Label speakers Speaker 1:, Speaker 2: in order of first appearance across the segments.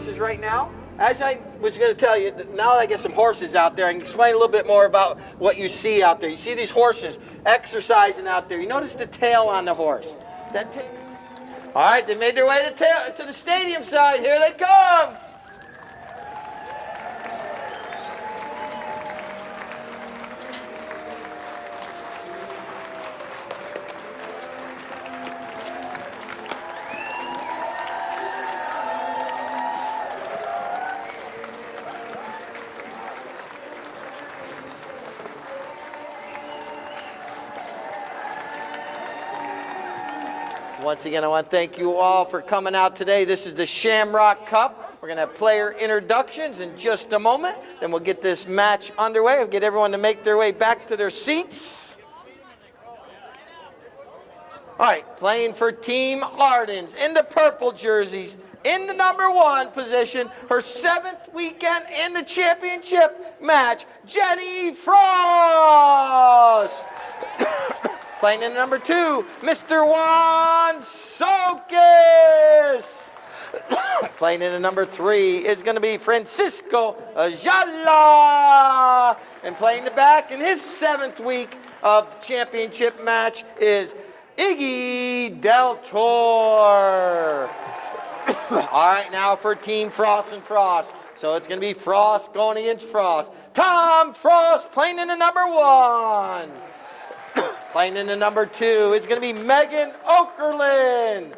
Speaker 1: horses right now. As I was going to tell you, now that I get some horses out there, I can explain a little bit more about what you see out there. You see these horses exercising out there. You notice the tail on the horse. That tail. All right, they made their way to the stadium side. Here they come. Once again, I want to thank you all for coming out today. This is the Shamrock Cup. We're going to have player introductions in just a moment. Then we'll get this match underway. We'll get everyone to make their way back to their seats. All right, playing for Team Ardens in the purple jerseys, in the #1 position, her 7th weekend in the championship match, Jenny Frost. Playing in #2, Mr. Juan Sokis. Playing in the #3 is going to be Francisco Ayala. And playing the back in his 7th week of the championship match is Iggy Del Toro. All right, now for Team Frost and Frost. So it's going to be Frost going against Frost. Tom Frost playing in the #1. Playing in the #2 is going to be Megan Okerlund.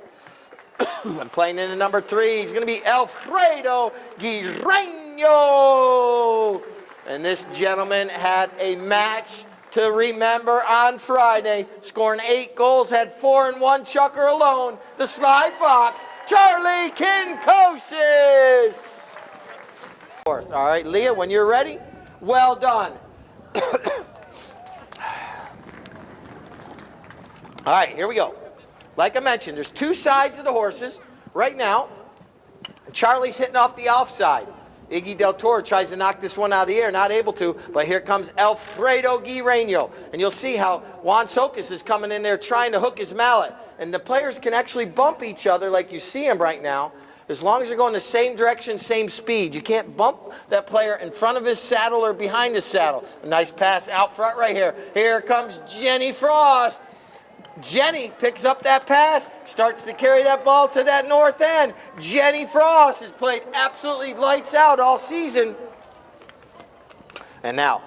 Speaker 1: And playing in the #3 is going to be Alfredo Guirreño. And this gentleman had a match to remember on Friday, scoring 8 goals, had 4 in one chucker alone. The Sly Fox, Charlie Kinkosis. All right, Leah, when you're ready, well done. All right, here we go. Like I mentioned, there's 2 sides of the horses. Right now, Charlie's hitting off the offside. Iggy Del Toro tries to knock this one out of the air, not able to, but here comes Alfredo Guirreño. And you'll see how Juan Sokis is coming in there trying to hook his mallet. And the players can actually bump each other like you see them right now, as long as they're going the same direction, same speed. You can't bump that player in front of his saddle or behind his saddle. A nice pass out front right here. Here comes Jenny Frost. Jenny picks up that pass, starts to carry that ball to that north end. Jenny Frost has played absolutely lights out all season. And now,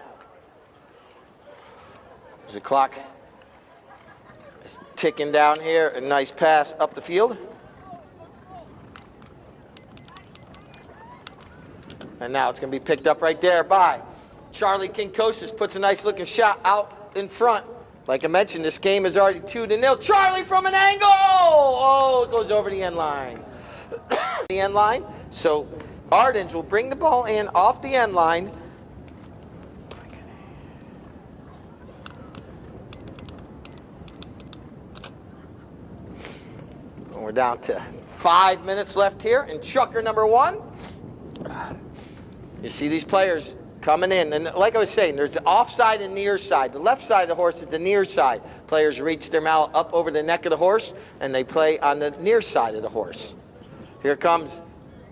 Speaker 1: as the clock is ticking down here, a nice pass up the field. And now it's going to be picked up right there by Charlie Kinkosis. Puts a nice looking shot out in front. Like I mentioned, this game is already 2-0. Charlie from an angle! Oh, it goes over the end line. The end line. So Ardens will bring the ball in off the end line. And we're down to 5 minutes left here in chucker #1. You see these players coming in, and like I was saying, there's the offside and near side. The left side of the horse is the near side. Players reach their mallet up over the neck of the horse, and they play on the near side of the horse. Here comes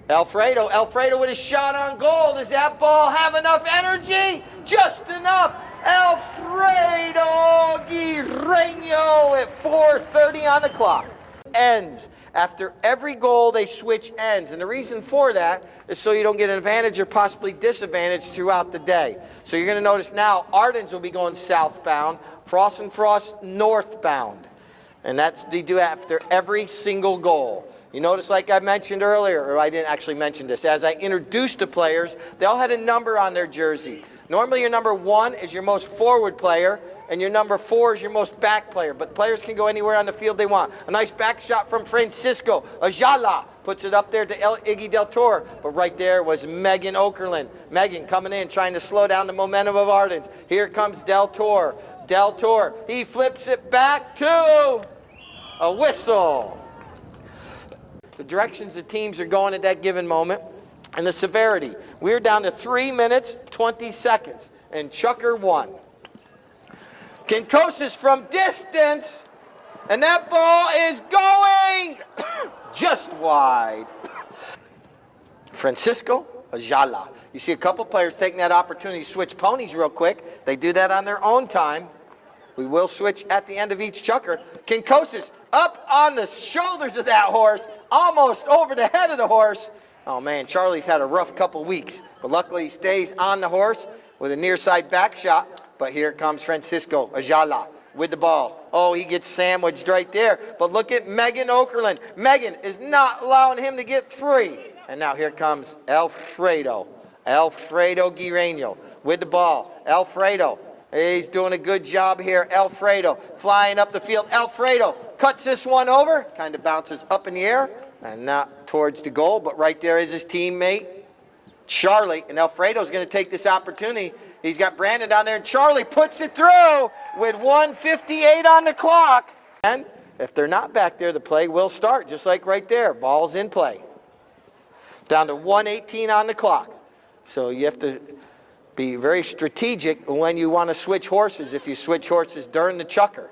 Speaker 1: Alfredo. Alfredo with a shot on goal. Does that ball have enough energy? Just enough. Alfredo Guirreño at 4:30 on the clock. Ends. After every goal, they switch ends. And the reason for that is so you don't get an advantage or possibly disadvantage throughout the day. So you're going to notice now Ardens will be going southbound, Frost and Frost northbound. And that's they do after every single goal. You notice, like I mentioned earlier, or I didn't actually mention this, as I introduced the players, they all had a number on their jersey. Normally your #1 is your most forward player, and your #4 is your most back player. But players can go anywhere on the field they want. A nice back shot from Francisco Ayala. Puts it up there to Iggy Del Toro. But right there was Megan Okerlund. Megan coming in, trying to slow down the momentum of Ardens. Here comes Del Toro. Del Toro, he flips it back to a whistle. The directions the teams are going at that given moment. And the severity. We're down to 3 minutes, 20 seconds. And chucker 1. Kinkosis from distance, and that ball is going just wide. Francisco Ayala. You see a couple players taking that opportunity to switch ponies real quick. They do that on their own time. We will switch at the end of each chukker. Kinkosis up on the shoulders of that horse, almost over the head of the horse. Oh man, Charlie's had a rough couple weeks, but luckily he stays on the horse with a near side back shot. But here comes Francisco Ayala with the ball. Oh, he gets sandwiched right there. But look at Megan Okerlund. Megan is not allowing him to get free. And now here comes Alfredo Guireño with the ball. Alfredo, he's doing a good job here. Alfredo flying up the field. Alfredo cuts this one over, kind of bounces up in the air and not towards the goal, but right there is his teammate, Charlie. And Alfredo's going to take this opportunity. He's got Brandon down there, and Charlie puts it through with 1:58 on the clock. And if they're not back there, the play will start, just like right there. Ball's in play. Down to 1:18 on the clock. So you have to be very strategic when you want to switch horses, if you switch horses during the chukker,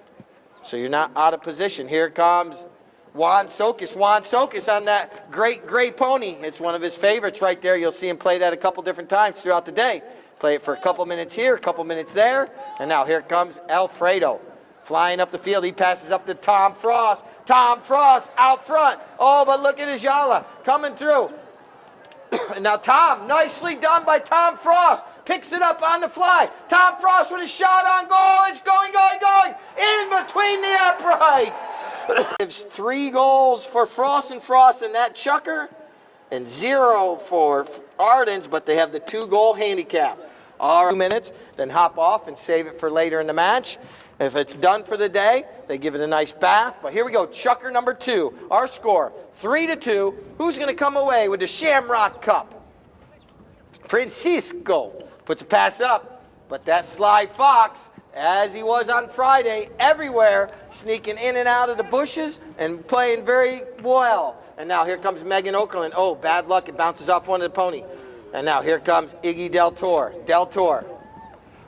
Speaker 1: so you're not out of position. Here comes Juan Sokas. Juan Sokas on that great gray pony. It's one of his favorites right there. You'll see him play that a couple different times throughout the day. Play it for a couple minutes here, a couple minutes there. And now here comes Alfredo flying up the field. He passes up to Tom Frost. Tom Frost out front. Oh, but look at Ayala coming through. And now Tom, nicely done by Tom Frost. Picks it up on the fly. Tom Frost with a shot on goal. It's going. In between the uprights. Gives 3 goals for Frost in that chukker, and 0 for Ardens, but they have the 2-goal handicap. All right, 2 minutes, then hop off and save it for later in the match. If it's done for the day, they give it a nice bath. But here we go, chukker number 2. Our score, 3-2. Who's going to come away with the Shamrock Cup? Francisco puts a pass up, but that sly fox, as he was on Friday, everywhere, sneaking in and out of the bushes and playing very well. And now here comes Megan Okerlund. Oh, bad luck, it bounces off one of the pony. And now here comes Iggy Del Toro. Del Toro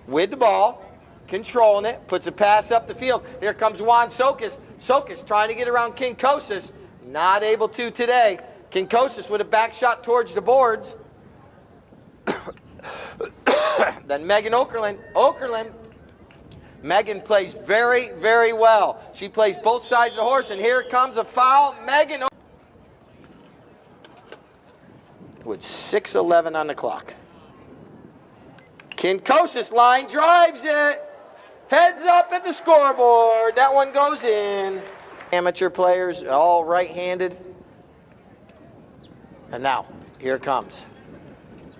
Speaker 1: with the ball, controlling it, puts a pass up the field. Here comes Juan Sokas. Sokas trying to get around Kinkosis. Not able to today. Kinkosis with a back shot towards the boards. Then Megan Okerlund. Megan plays very, very well. She plays both sides of the horse, and here comes a foul. Megan with 6:11 on the clock. Kinkosis line drives it. Heads up at the scoreboard. That one goes in. Amateur players, all right-handed. And now, here it comes.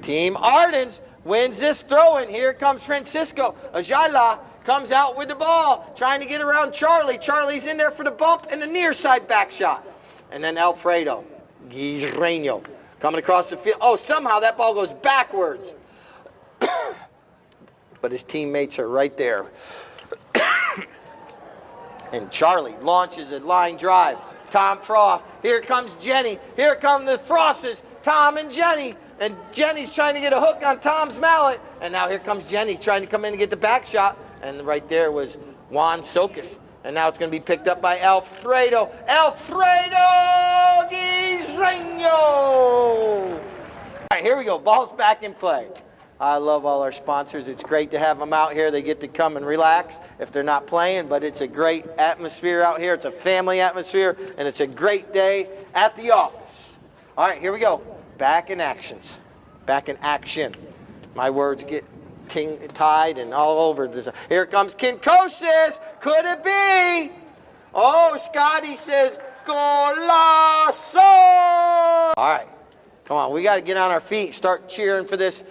Speaker 1: Team Ardens wins this throw-in. Here comes Francisco Ayala. Comes out with the ball, trying to get around Charlie. Charlie's in there for the bump and the near side back shot. And then Alfredo Guireño coming across the field. Oh, somehow that ball goes backwards. But his teammates are right there. And Charlie launches a line drive. Tom Frost. Here comes Jenny. Here come the Frostes. Tom and Jenny. And Jenny's trying to get a hook on Tom's mallet. And now here comes Jenny trying to come in and get the back shot. And right there was Juan Sokas. And now it's going to be picked up by Alfredo. Alfredo Guireño! All right, here we go. Ball's back in play. I love all our sponsors. It's great to have them out here. They get to come and relax if they're not playing, but it's a great atmosphere out here. It's a family atmosphere, and it's a great day at the office. All right, here we go. Back in actions. Back in action. My words get tied and all over this. Here comes Kinkosis. Could it be? Oh, Scotty says, Golazo! All right, come on. We got to get on our feet, start cheering for this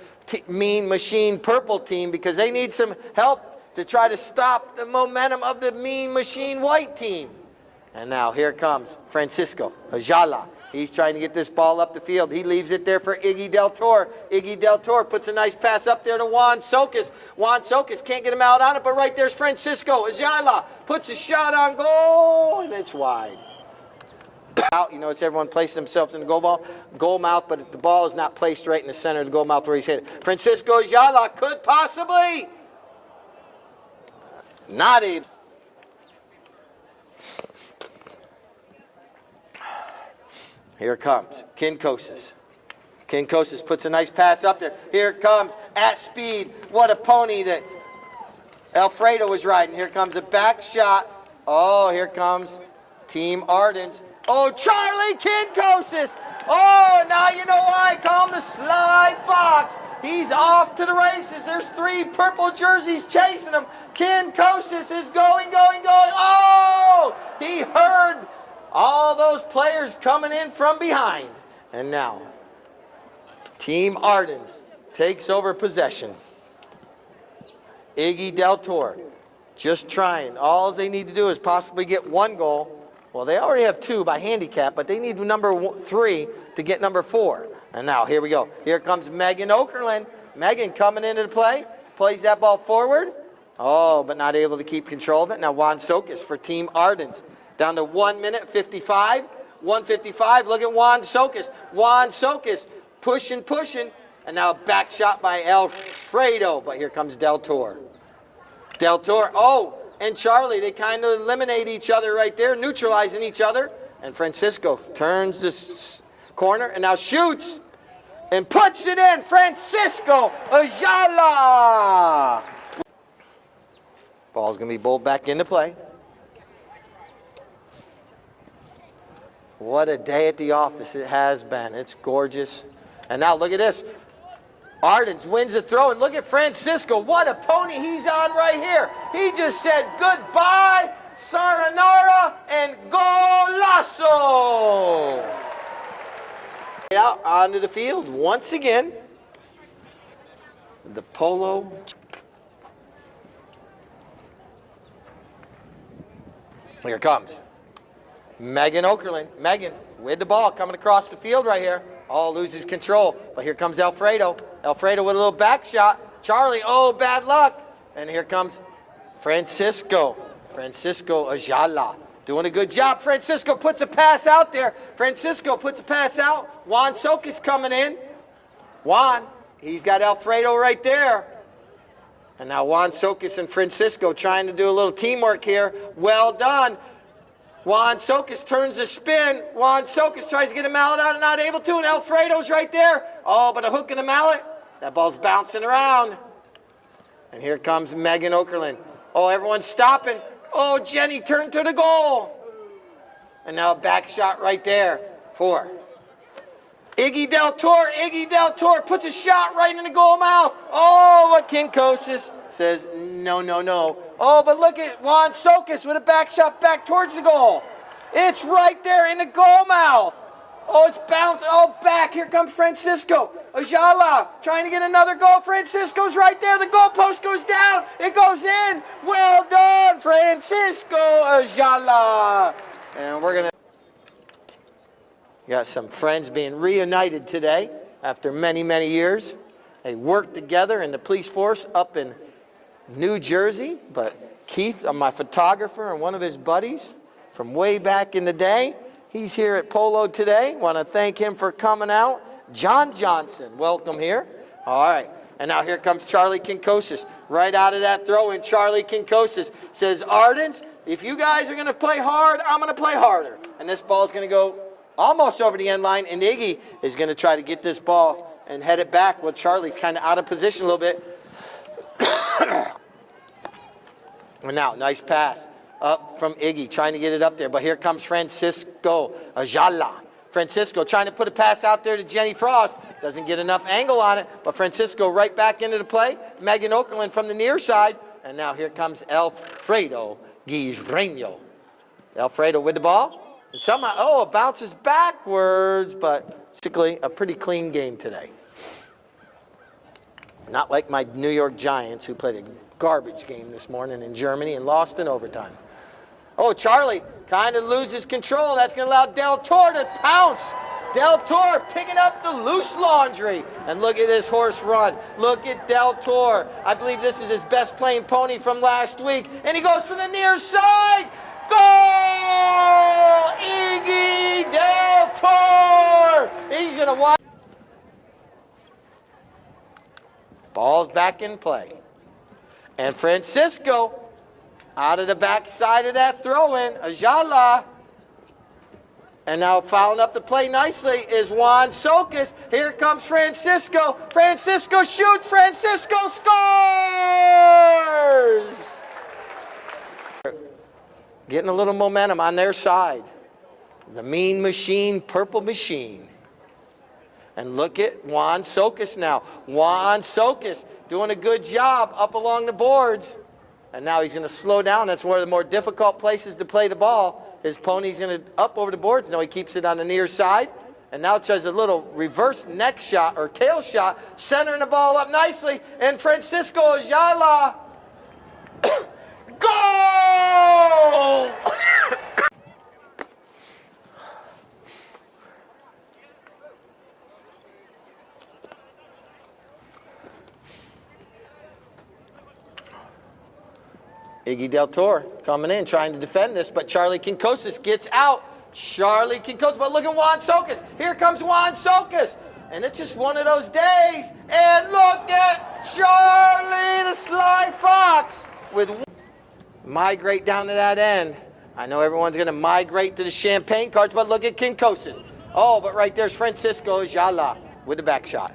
Speaker 1: Mean Machine Purple team, because they need some help to try to stop the momentum of the Mean Machine White team. And now here comes Francisco Ayala. He's trying to get this ball up the field. He leaves it there for Iggy Del Toro. Iggy Del Toro puts a nice pass up there to Juan Sokas. Juan Sokas can't get him out on it, but right there's Francisco Ayala. Puts a shot on goal, and it's wide. Out, you notice everyone places themselves in the goal mouth, but the ball is not placed right in the center of the goal mouth where he's hit it. Francisco Ayala could possibly not able. Here comes Kinkosis. Kinkosis puts a nice pass up there. Here it comes at speed. What a pony that Alfredo was riding. Here comes a back shot. Oh, here comes Team Ardens. Oh, Charlie Kinkosis. Oh, now you know why I call him the Sly Fox. He's off to the races. There's 3 purple jerseys chasing him. Kinkosis is going. Oh, he heard all those players coming in from behind. And now, Team Ardens takes over possession. Iggy Del Toro just trying. All they need to do is possibly get 1 goal. Well, they already have 2 by handicap, but they need number 3 to get number 4. And now, here we go. Here comes Megan Okerlund. Megan coming into the play. Plays that ball forward. Oh, but not able to keep control of it. Now, Juan Sokas for Team Ardens. Down to 1 minute 55. 1:55. Look at Juan Sokas. Juan Sokas pushing. And now a back shot by Alfredo. But here comes Del Toro. Del Toro. Oh, and Charlie. They kind of eliminate each other right there, neutralizing each other. And Francisco turns this corner and now shoots and puts it in. Francisco Ayala. Ball's going to be bowled back into play. What a day at the office it has been. It's gorgeous. And now look at this. Ardens wins the throw, and look at Francisco. What a pony he's on right here. He just said goodbye, sayonara, and golazo. Out onto the field once again. The Polo. Here it comes. Megan Okerlund. Megan with the ball coming across the field right here. Oh, loses control. But here comes Alfredo. Alfredo with a little back shot. Charlie, oh, bad luck. And here comes Francisco. Francisco Ayala. Doing a good job. Francisco puts a pass out there. Francisco puts a pass out. Juan Sokas coming in. Juan, he's got Alfredo right there. And now Juan Sokas and Francisco trying to do a little teamwork here. Well done. Juan Sokas turns the spin. Juan Sokas tries to get a mallet out and not able to. And Alfredo's right there. Oh, but a hook and a mallet. That ball's bouncing around. And here comes Megan Okerlund. Oh, everyone's stopping. Oh, Jenny turned to the goal. And now a back shot right there for Iggy Del Toro. Iggy Del Toro puts a shot right in the goal mouth. Oh, but Kinkosis says no. Oh, but look at Juan Sokas with a back shot back towards the goal. It's right there in the goal mouth. Oh, it's bounced. Oh, back. Here comes Francisco Ayala trying to get another goal. Francisco's right there. The goalpost goes down. It goes in. Well done, Francisco Ayala. And we're going to got some friends being reunited today after many, many years. They worked together in the police force up in New Jersey. But Keith, my photographer, and one of his buddies from way back in the day, he's here at Polo today. Want to thank him for coming out. John Johnson, welcome here. All right. And now here comes Charlie Kinkosis. Right out of that throw in, Charlie Kinkosis says, Ardens, if you guys are going to play hard, I'm going to play harder. And this ball's going to go almost over the end line, and Iggy is going to try to get this ball and head it back. Well, Charlie's kind of out of position a little bit. And now, nice pass up from Iggy, trying to get it up there. But here comes Francisco Ayala. Francisco trying to put a pass out there to Jenny Frost. Doesn't get enough angle on it, but Francisco right back into the play. Megan Okerlund from the near side. And now here comes Alfredo Guirreño. Alfredo with the ball. And somehow, it bounces backwards, but basically a pretty clean game today. Not like my New York Giants, who played a garbage game this morning in Germany and lost in overtime. Oh, Charlie kind of loses control. That's going to allow Del Toro to pounce. Del Toro picking up the loose laundry. And look at this horse run. Look at Del Toro. I believe this is his best playing pony from last week. And he goes from the near side. Goal! Iggy Del Toro! He's going to watch. Ball's back in play. And Francisco out of the back side of that throw-in, Ayala. And now fouling up the play nicely is Juan Socas. Here comes Francisco. Francisco shoots. Francisco scores! Getting a little momentum on their side. The mean machine, purple machine. And look at Juan Socas now. Juan Socas doing a good job up along the boards. And now he's going to slow down. That's one of the more difficult places to play the ball. His pony's going to up over the boards. No, he keeps it on the near side. And now tries a little reverse neck shot or tail shot, centering the ball up nicely. And Francisco Ayala. Goal! Iggy Del Toro coming in, trying to defend this, but Charlie Quincoces gets out. Charlie Quincoces, but look at Juan Socas. Here comes Juan Socas. And it's just one of those days. And look at Charlie, the Sly Fox, with migrate down to that end. I know everyone's going to migrate to the champagne cards, but look at Quincoces. Oh, but right there's Francisco Ayala with the back shot.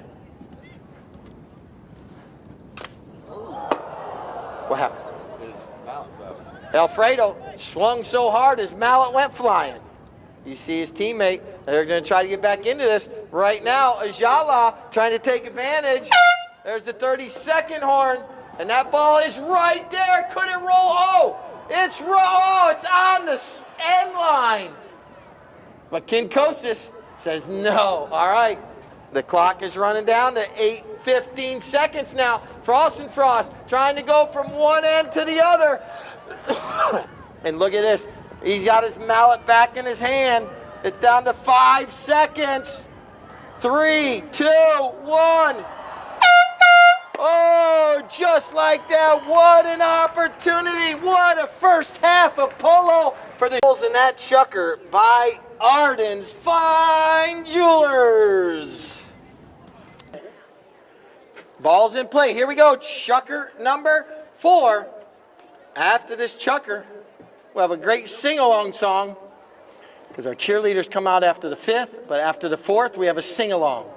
Speaker 1: What happened? Alfredo swung so hard his mallet went flying. You see his teammate. They're going to try to get back into this. Right now, Ayala trying to take advantage. There's the 30-second horn. And that ball is right there. Couldn't roll. Oh, it's on the end line. But Quincoces says no. All right. The clock is running down to 8:15 seconds now. Frost and Frost trying to go from one end to the other. And look at this. He's got his mallet back in his hand. It's down to 5 seconds. 3, 2, 1. Oh, just like that. What an opportunity. What a first half of Polo for the Bulls in that chucker by Arden's Fine Jewelers. Ball's in play. Here we go. Chucker number 4. After this chucker, we'll have a great sing-along song because our cheerleaders come out after the 5th, but after the 4th, we have a sing-along.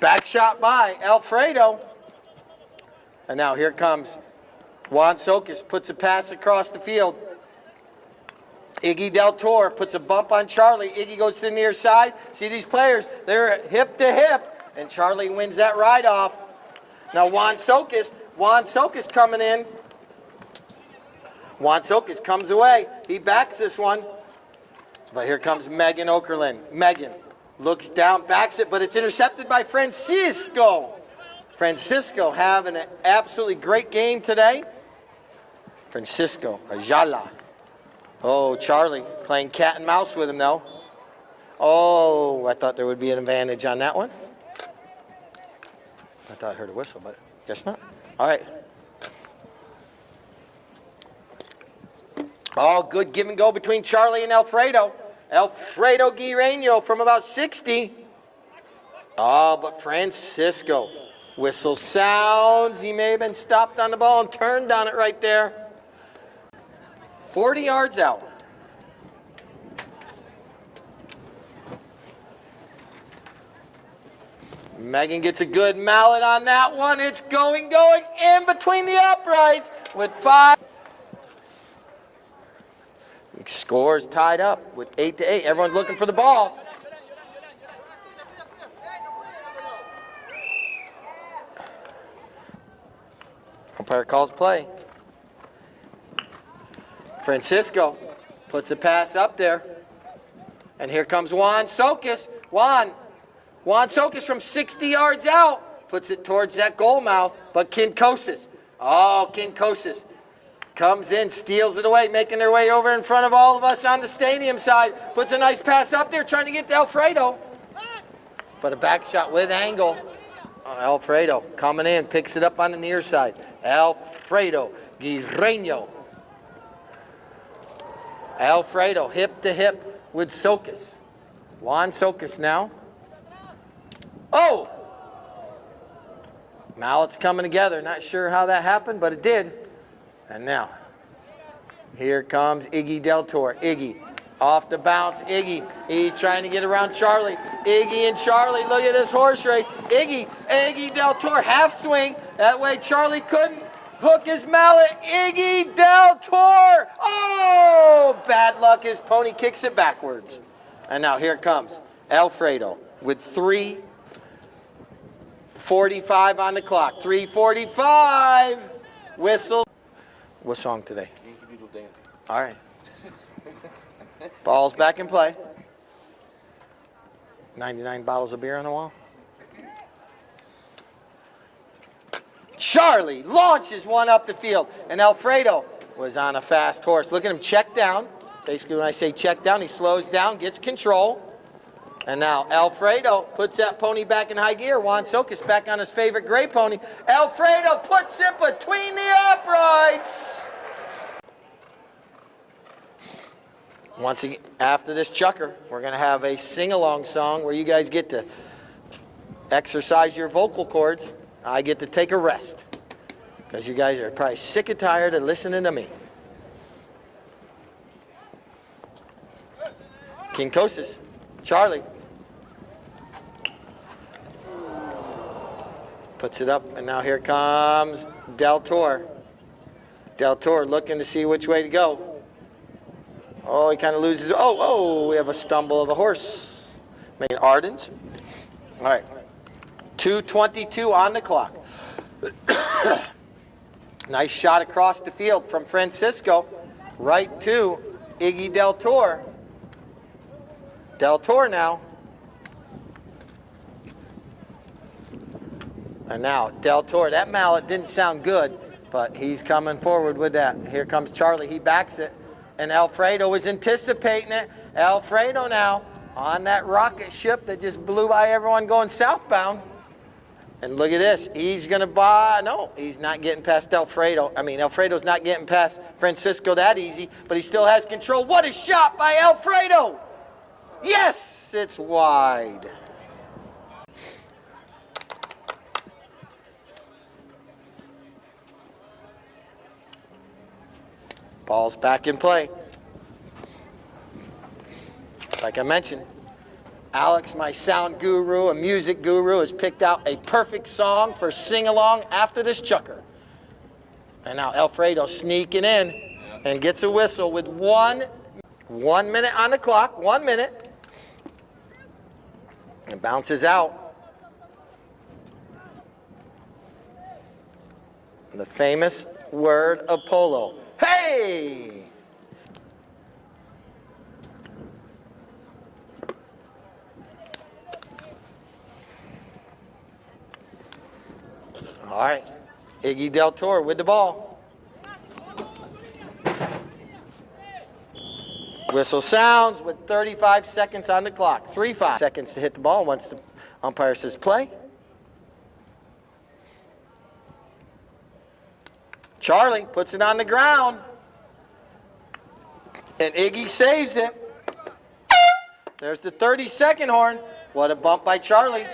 Speaker 1: Back shot by Alfredo. And now here comes Juan Socas, puts a pass across the field. Iggy Del Toro puts a bump on Charlie. Iggy goes to the near side. See these players, they're hip to hip, and Charlie wins that ride off. Now Juan Socas coming in. Juan Socas comes away. He backs this one. But here comes Megan Okerlund. Megan looks down, backs it, but it's intercepted by Francisco. Francisco having an absolutely great game today. Francisco Ayala. Oh, Charlie playing cat and mouse with him, though. Oh, I thought there would be an advantage on that one. I thought I heard a whistle, but guess not. All right. Oh, good give and go between Charlie and Alfredo. Alfredo Guirreño from about 60. Oh, but Francisco. Whistle sounds. He may have been stopped on the ball and turned on it right there. 40 yards out. Megan gets a good mallet on that one. It's going in between the uprights with 5. Scores tied up with 8-8. Everyone's looking for the ball. Umpire calls play. Francisco puts a pass up there. And here comes Juan Socas. Juan Socas from 60 yards out puts it towards that goal mouth. But Quincoces. Oh, Quincoces comes in, steals it away, making their way over in front of all of us on the stadium side. Puts a nice pass up there, trying to get to Alfredo. But a back shot with angle. Alfredo coming in, picks it up on the near side. Alfredo Guirreño. Alfredo hip to hip with Socas. Juan Socas now. Oh! Mallets coming together. Not sure how that happened, but it did. And now, here comes Iggy Del Toro. Iggy Off the bounce, Iggy. He's trying to get around Charlie. Iggy and Charlie, look at this horse race. Iggy Del Toro, half swing. That way Charlie couldn't hook his mallet. Iggy Del Toro. Oh, bad luck. His pony kicks it backwards. And now here comes Alfredo with 3:45 on the clock. 3:45. Whistle. What song today? All right. Ball's back in play. 99 bottles of beer on the wall. Charlie launches one up the field. And Alfredo was on a fast horse. Look at him check down. Basically, when I say check down, he slows down, gets control. And now Alfredo puts that pony back in high gear. Juan Socas back on his favorite gray pony. Alfredo puts it between the uprights. Once again, after this chucker, we're going to have a sing-along song where you guys get to exercise your vocal cords. I get to take a rest because you guys are probably sick and tired of listening to me. King Kostas, Charlie. Puts it up, and now here comes Del Toro. Del Toro looking to see which way to go. Oh, he kind of loses. Oh, we have a stumble of a horse. Making Ardens. All right. 2:22 on the clock. Nice shot across the field from Francisco right to Iggy Del Toro. Del Toro now. And now Del Toro. That mallet didn't sound good, but he's coming forward with that. Here comes Charlie. He backs it. And Alfredo was anticipating it. Alfredo now on that rocket ship that just blew by everyone going southbound. And look at this. He's going to no, he's not getting past Alfredo. I mean, Alfredo's not getting past Francisco that easy, but he still has control. What a shot by Alfredo! Yes, it's wide. Ball's back in play. Like I mentioned, Alex, my sound guru, a music guru, has picked out a perfect song for sing-along after this chucker. And now Alfredo sneaking in and gets a whistle with 1 minute on the clock, 1 minute. And bounces out. The famous word of Polo. Hey! All right, Iggy Del Toro with the ball. Whistle sounds with 35 seconds on the clock. 5 seconds to hit the ball once the umpire says play. Charlie puts it on the ground. And Iggy saves it. There's the 30-second horn. What a bump by Charlie.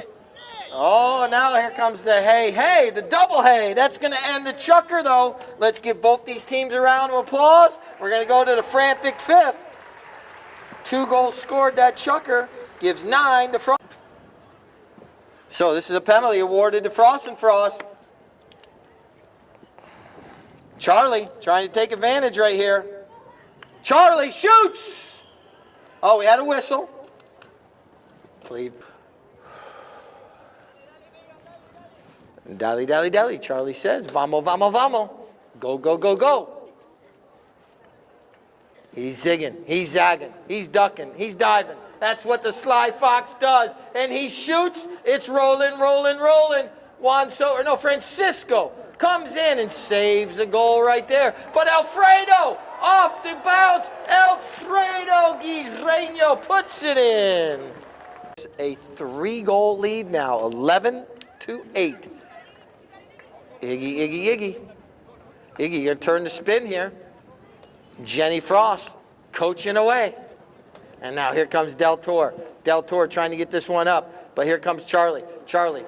Speaker 1: Oh, now here comes the hey, the double hey. That's going to end the chucker, though. Let's give both these teams a round of applause. We're going to go to the frantic fifth. 2 goals scored, that chucker. Gives 9 to Frost. So this is a penalty awarded to Frost and Frost. Charlie trying to take advantage right here. Charlie shoots. Oh, we had a whistle. Please. Dally, dally, dally. Charlie says, vamos, vamos, vamos. Go, go, go, go. He's zigging. He's zagging. He's ducking. He's diving. That's what the Sly Fox does. And he shoots. It's rolling, rolling, rolling. Francisco comes in and saves a goal right there. But Alfredo, off the bounce. Alfredo Guirreño puts it in. It's a 3-goal lead now, 11-8. Iggy. Iggy, your turn to spin here. Jenny Frost coaching away. And now here comes Del Toro. Del Toro trying to get this one up. But here comes Charlie. Charlie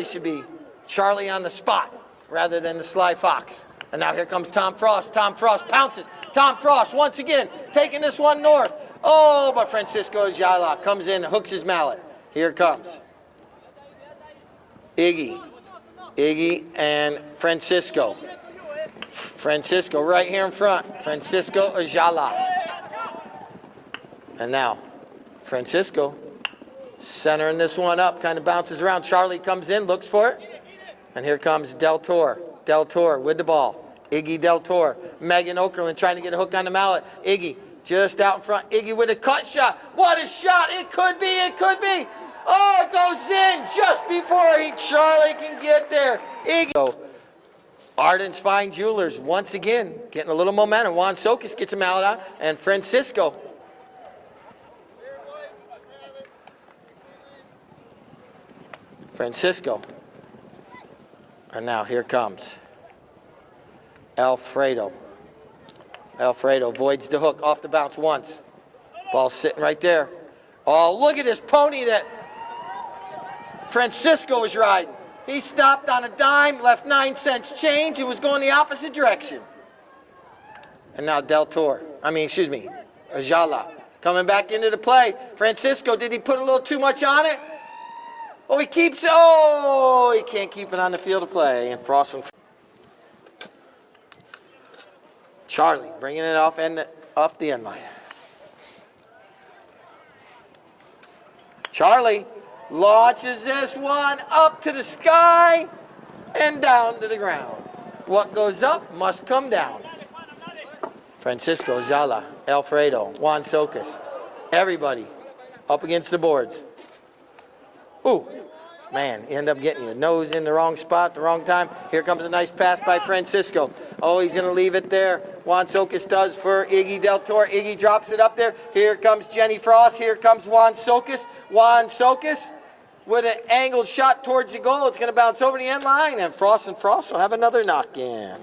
Speaker 1: should be Charlie on the spot rather than the Sly Fox. And now here comes Tom Frost. Tom Frost pounces. Tom Frost once again taking this one north. Oh, but Francisco Ayala comes in, hooks his mallet. Here it comes. Iggy and Francisco. Francisco right here in front. Francisco Ayala. And now, Francisco centering this one up, kind of bounces around. Charlie comes in, looks for it. And here comes Del Toro. Del Toro with the ball. Iggy Del Toro. Megan Okerlund trying to get a hook on the mallet. Iggy just out in front. Iggy with a cut shot. What a shot. It could be. It could be. Oh, it goes in just before Charlie can get there. Iggy. So, Arden's Fine Jewelers once again getting a little momentum. Juan Sokas gets a mallet out. And Francisco. And now here comes Alfredo. Alfredo voids the hook off the bounce once. Ball sitting right there. Oh, look at this pony that Francisco was riding. He stopped on a dime, left 9 cents change, and was going the opposite direction. And now Ayala coming back into the play. Francisco, did he put a little too much on it? Oh, he keeps it. Oh, he can't keep it on the field of play. And Frost and Charlie bringing it off the end line. Charlie launches this one up to the sky and down to the ground. What goes up must come down. Francisco Ayala, Alfredo, Juan Sokas, everybody up against the boards. Ooh, man, you end up getting your nose in the wrong spot, the wrong time. Here comes a nice pass by Francisco. Oh, he's going to leave it there. Juan Sokas does for Iggy Del Toro. Iggy drops it up there. Here comes Jenny Frost. Here comes Juan Sokas. Juan Sokas with an angled shot towards the goal. It's going to bounce over the end line, and Frost will have another knock in.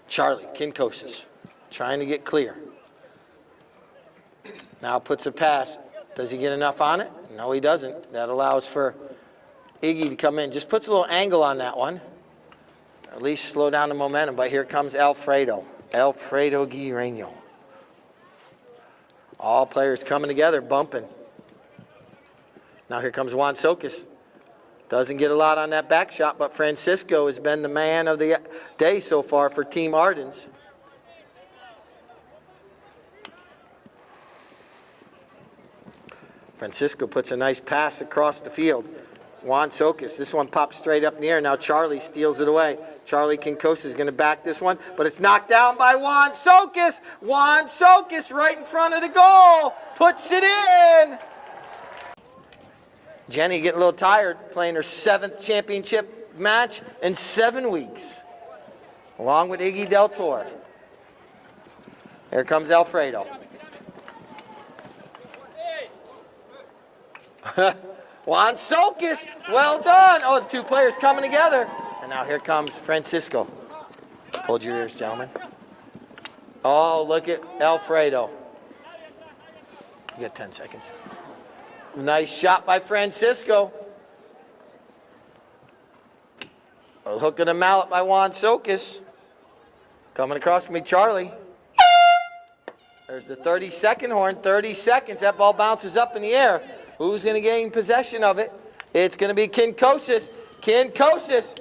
Speaker 1: Charlie Kinkosis trying to get clear. Now puts a pass. Does he get enough on it? No, he doesn't. That allows for Iggy to come in. Just puts a little angle on that one. At least slow down the momentum. But here comes Alfredo. Alfredo Guireno. All players coming together, bumping. Now here comes Juan Sokas. Doesn't get a lot on that back shot, but Francisco has been the man of the day so far for Team Ardens. Francisco puts a nice pass across the field. Juan Sokas, this one pops straight up in the air. Now Charlie steals it away. Charlie Kinkosa is going to back this one, but it's knocked down by Juan Sokas. Juan Sokas right in front of the goal, puts it in. Jenny getting a little tired, playing her 7th championship match in 7 weeks, along with Iggy Del Toro. Here comes Alfredo. Juan Sokas, well done. Oh, the two players coming together. And now here comes Francisco. Hold your ears, gentlemen. Oh, look at Alfredo. You got 10 seconds. Nice shot by Francisco. A hook and a mallet by Juan Sokas. Coming across to me, Charlie. There's the 30-second horn. 30 seconds. That ball bounces up in the air. Who's going to gain possession of it? It's going to be Kinkosis. Kinkosis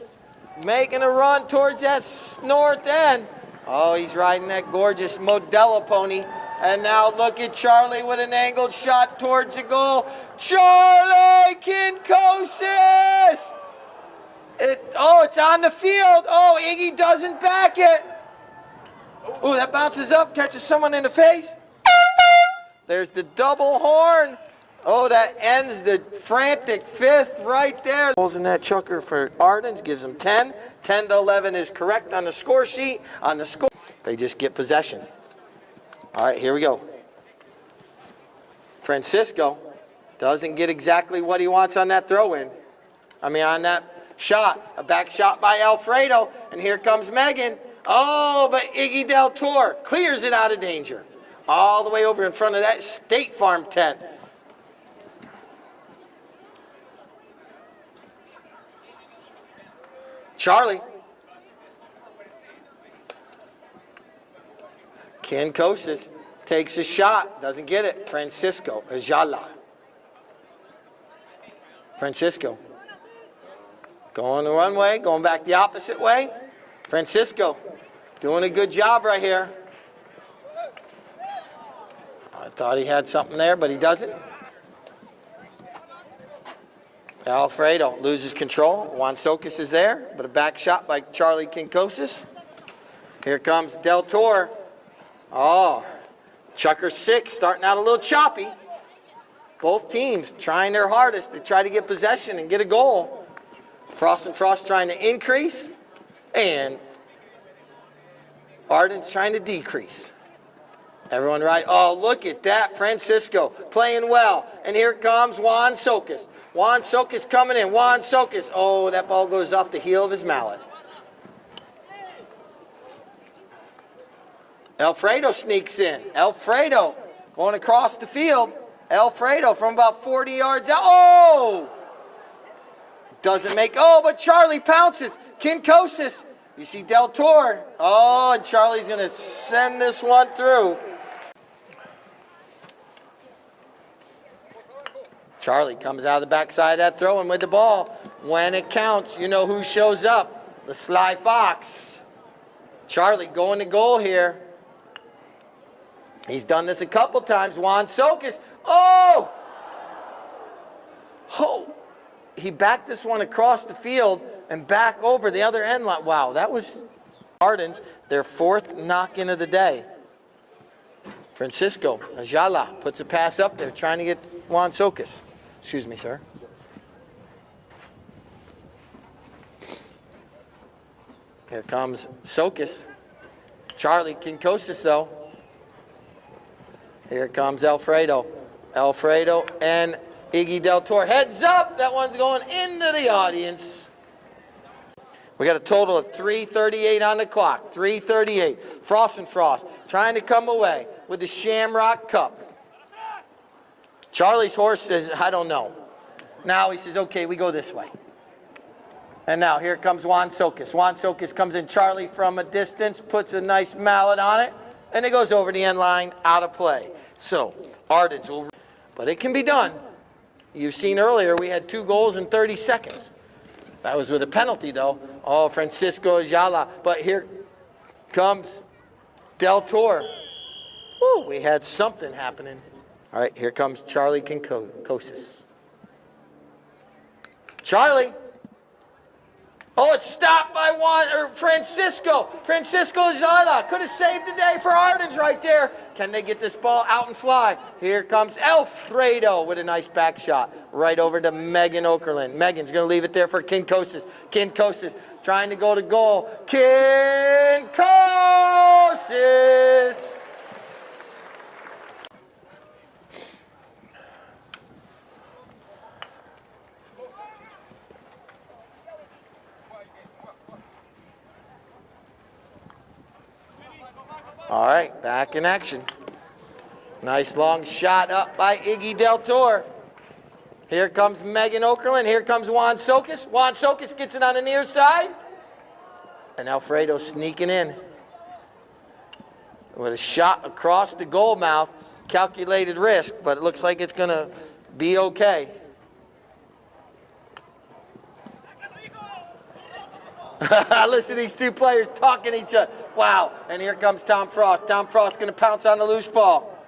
Speaker 1: making a run towards that north end. Oh, he's riding that gorgeous Modelo pony. And now look at Charlie with an angled shot towards the goal. Charlie Kinkosis! It's on the field. Oh, Iggy doesn't back it. Oh, that bounces up, catches someone in the face. There's the double horn. Oh, that ends the frantic 5th right there. Holes in that chucker for Ardens gives them 10. 10 to 11 is correct on the score sheet. On the score, they just get possession. All right, here we go. Francisco doesn't get exactly what he wants on that throw-in. On that shot. A back shot by Alfredo. And here comes Megan. Oh, but Iggy Del Toro clears it out of danger. All the way over in front of that State Farm tent. Charlie. Ken Kosas takes a shot, doesn't get it. Francisco Ayala. Francisco going the one way, going back the opposite way. Francisco doing a good job right here. I thought he had something there, but he doesn't. Alfredo loses control. Juan Socas is there, but a back shot by Charlie Kinkosas. Here comes Del Toro. Oh, Chucker 6 starting out a little choppy. Both teams trying their hardest to try to get possession and get a goal. Frost and Frost trying to increase, and Arden's trying to decrease. Everyone right? Oh, look at that. Francisco playing well. And here comes Juan Socas. Juan Socas coming in. Juan Socas. Oh, that ball goes off the heel of his mallet. Alfredo sneaks in. Alfredo going across the field. Alfredo from about 40 yards out. Oh! Doesn't make. Oh, but Charlie pounces. Kinkosas. You see Del Toro. Oh, and Charlie's going to send this one through. Charlie comes out of the backside of that throw and with the ball. When it counts, you know who shows up. The Sly Fox. Charlie going to goal here. He's done this a couple times. Juan Socas. Oh! Oh! He backed this one across the field and back over the other end. Wow, that was Arden's, their 4th knock-in of the day. Francisco Ayala puts a pass up there trying to get Juan Socas. Excuse me, sir. Here comes Socas. Charlie Kinkosas, though. Here comes Alfredo. Alfredo and Iggy Del Toro. Heads up! That one's going into the audience. We got a total of 3:38 on the clock. 3:38. Frost and Frost trying to come away with the Shamrock Cup. Charlie's horse says, I don't know. Now he says, okay, we go this way. And now here comes Juan Socas. Juan Socas comes in. Charlie from a distance puts a nice mallet on it, and it goes over the end line, out of play. So, Arden's over. But it can be done. You've seen earlier we had 2 goals in 30 seconds. That was with a penalty, though. Oh, Francisco Ayala. But here comes Del Toro. Woo, we had something happening. All right, here comes Charlie Kinkosas. Charlie. Oh, it's stopped by Francisco. Francisco Ayala could have saved the day for Arden's right there. Can they get this ball out and fly? Here comes Alfredo with a nice back shot right over to Megan Okerlund. Megan's going to leave it there for Kinkosas. Kinkosas trying to go to goal. Kinkosas. All right, back in action. Nice long shot up by Iggy Del Toro. Here comes Megan Okerlund. Here comes Juan Socas. Juan Socas gets it on the near side. And Alfredo sneaking in with a shot across the goal mouth. Calculated risk, but it looks like it's going to be okay. Listen to these 2 players talking to each other. Wow. And here comes Tom Frost. Tom Frost going to pounce on the loose ball.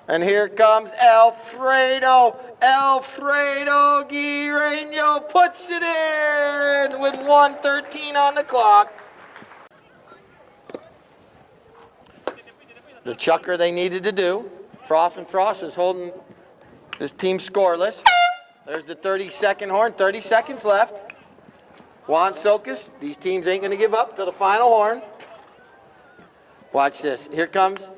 Speaker 1: And here comes Alfredo. Alfredo Guireno puts it in with 1:13 on the clock. The chucker they needed to do. Frost and Frost is holding this team scoreless. There's the 30-second horn. 30 seconds left. Juan Socas, these teams ain't going to give up to the final horn. Watch this. Here comes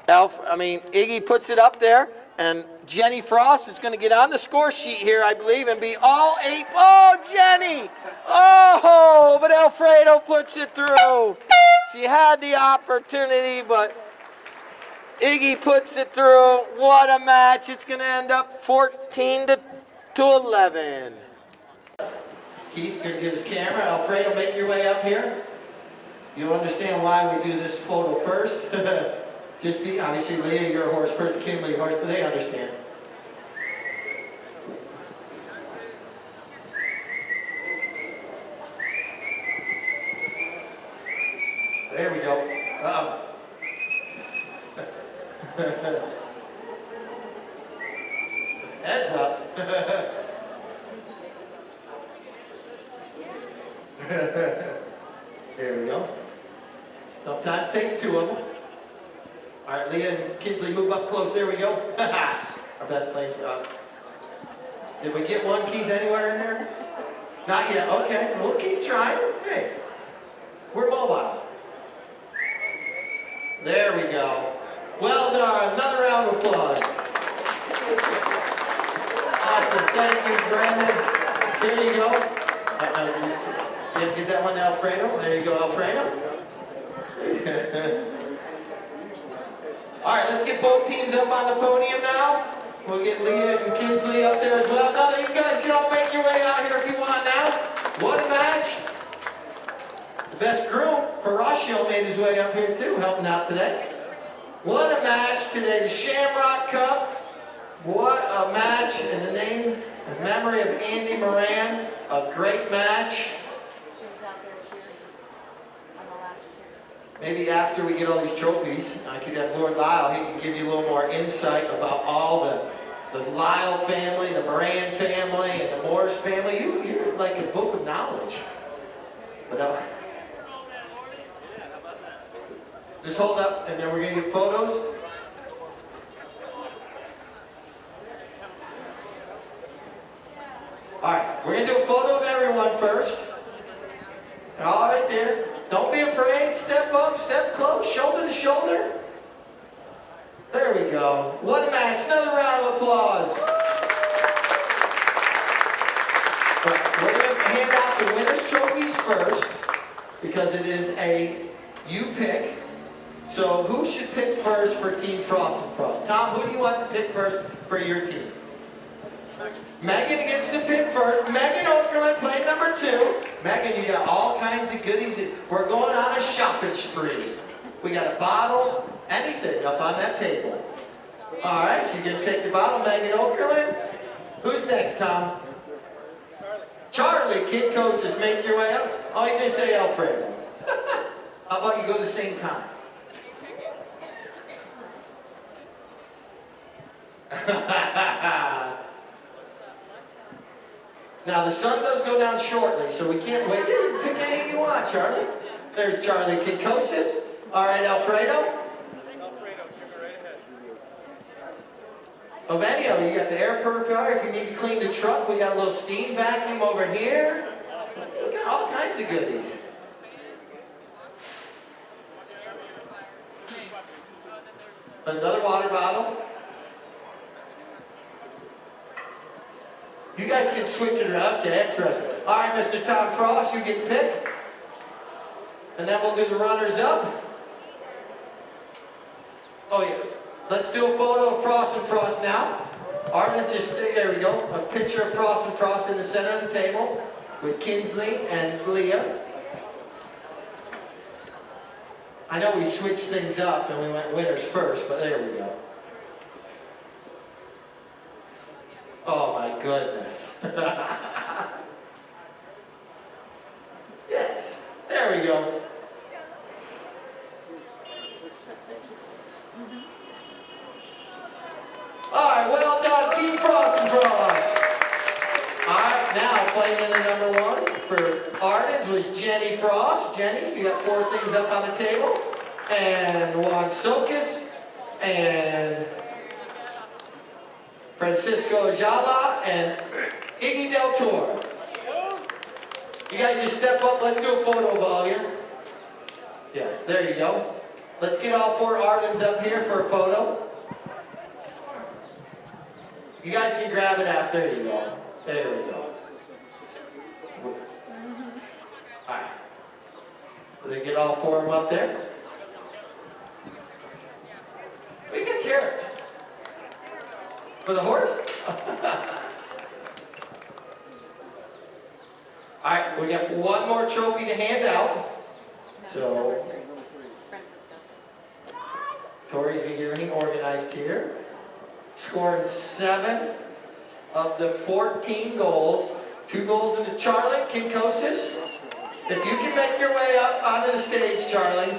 Speaker 1: Iggy puts it up there, and Jenny Frost is going to get on the score sheet here, I believe, and be all 8. Oh, Jenny! Oh, but Alfredo puts it through. She had the opportunity, but Iggy puts it through. What a match. It's going to end up 14-11. Keith's going to give his camera. Alfredo, make your way up here. You'll understand why we do this photo first. Just be, obviously, Leah, you're a horse person, Kimberly, a horse, but they understand. There we go. Uh-oh. Heads up. There we go. Sometimes takes two of them. All right, Leah and Kinsley, move up close. There we go. Our best place. Did we get one, Keith, anywhere in there? Not yet. Okay, we'll keep trying. Hey, we're mobile. There we go. Well done. Another round of applause. Awesome. Thank you, Brandon. Here you go. Get that one to Alfredo. There you go, Alfredo. All right, let's get both teams up on the podium now. We'll get Leah and Kinsley up there as well. Now you guys can all make your way out here if you want now. What a match. The best groom, Horacio, made his way up here too, helping out today. What a match today, the Shamrock Cup. What a match in the name and memory of Andy Moran. A great match. Maybe after we get all these trophies, I could have Lord Lyle, he can give you a little more insight about all the Lyle family, the Moran family, and the Morris family. You're like a book of knowledge. But just hold up, and then we're going to get photos. All right, we're going to do a photo of everyone first. All right there. Don't be afraid. Step up, step close, shoulder to shoulder. There we go. What a match. Another round of applause. We're going to hand out the winner's trophies first because it is a you pick. So who should pick first for Team Frost and Frost? Tom, who do you want to pick first for your team? Megan gets to pick first. Megan Okerlund, play number 2. Megan, you got all kinds of goodies. We're going on a shopping spree. We got a bottle, anything up on that table. All right, she's going to take the bottle. Megan Okerlund. Who's next, Tom? Charlie, Kid Kostas, make your way up. Oh, you just say Alfredo. How about you go the same time? Now the sun does go down shortly, so we can't wait. You can pick anything you want, Charlie. There's Charlie Kinkosis. All right, Alfredo.
Speaker 2: Alfredo, turn right ahead.
Speaker 1: Ovenio, you got the air purifier. If you need to clean the truck, we got a little steam vacuum over here. We got all kinds of goodies. Another water bottle. You guys can switch it around. Okay, interesting. All right, Mr. Tom Frost, you get picked. And then we'll do the runners up. Oh, yeah. Let's do a photo of Frost and Frost now. Arden, just there we go. A picture of Frost and Frost in the center of the table with Kinsley and Leah. I know we switched things up and we went winners first, but there we go. Oh my goodness. Yes, there we go. All right, well done, Team Frost and Frost. All right, now playing in the number 1 for Ardens was Jenny Frost. Jenny, you got 4 things up on the table. And Juan Sokas and Francisco Ayala and Iggy Del Toro. You guys just step up. Let's do a photo of all of you. Yeah, there you go. Let's get all 4 Ardens up here for a photo. You guys can grab it after. There you go. There we go. All right. Will they get all 4 of them up there? We got carrots. For the horse? All right, we got one more trophy to hand out. So, Tori's getting organized here. Scoring 7 of the 14 goals. 2 goals into Charlie Kinkosis. If you can make your way up onto the stage, Charlie.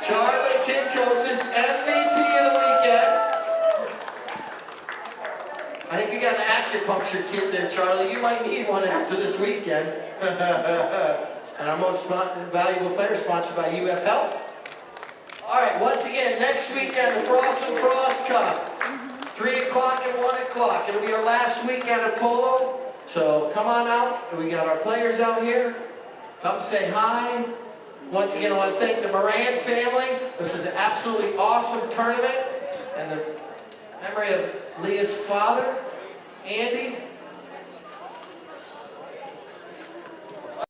Speaker 1: Charlie Kinkosis, MVP of the weekend. I think you got an acupuncture kit there, Charlie. You might need one after this weekend. And our most valuable player sponsored by UF Health. All right, once again, next weekend, the Frost and Frost Cup. 3 o'clock and 1 o'clock. It'll be our last weekend of Polo. So come on out. We got our players out here. Come say hi. Once again, I want to thank the Moran family. This was an absolutely awesome tournament. And the memory of Leah's father, Andy.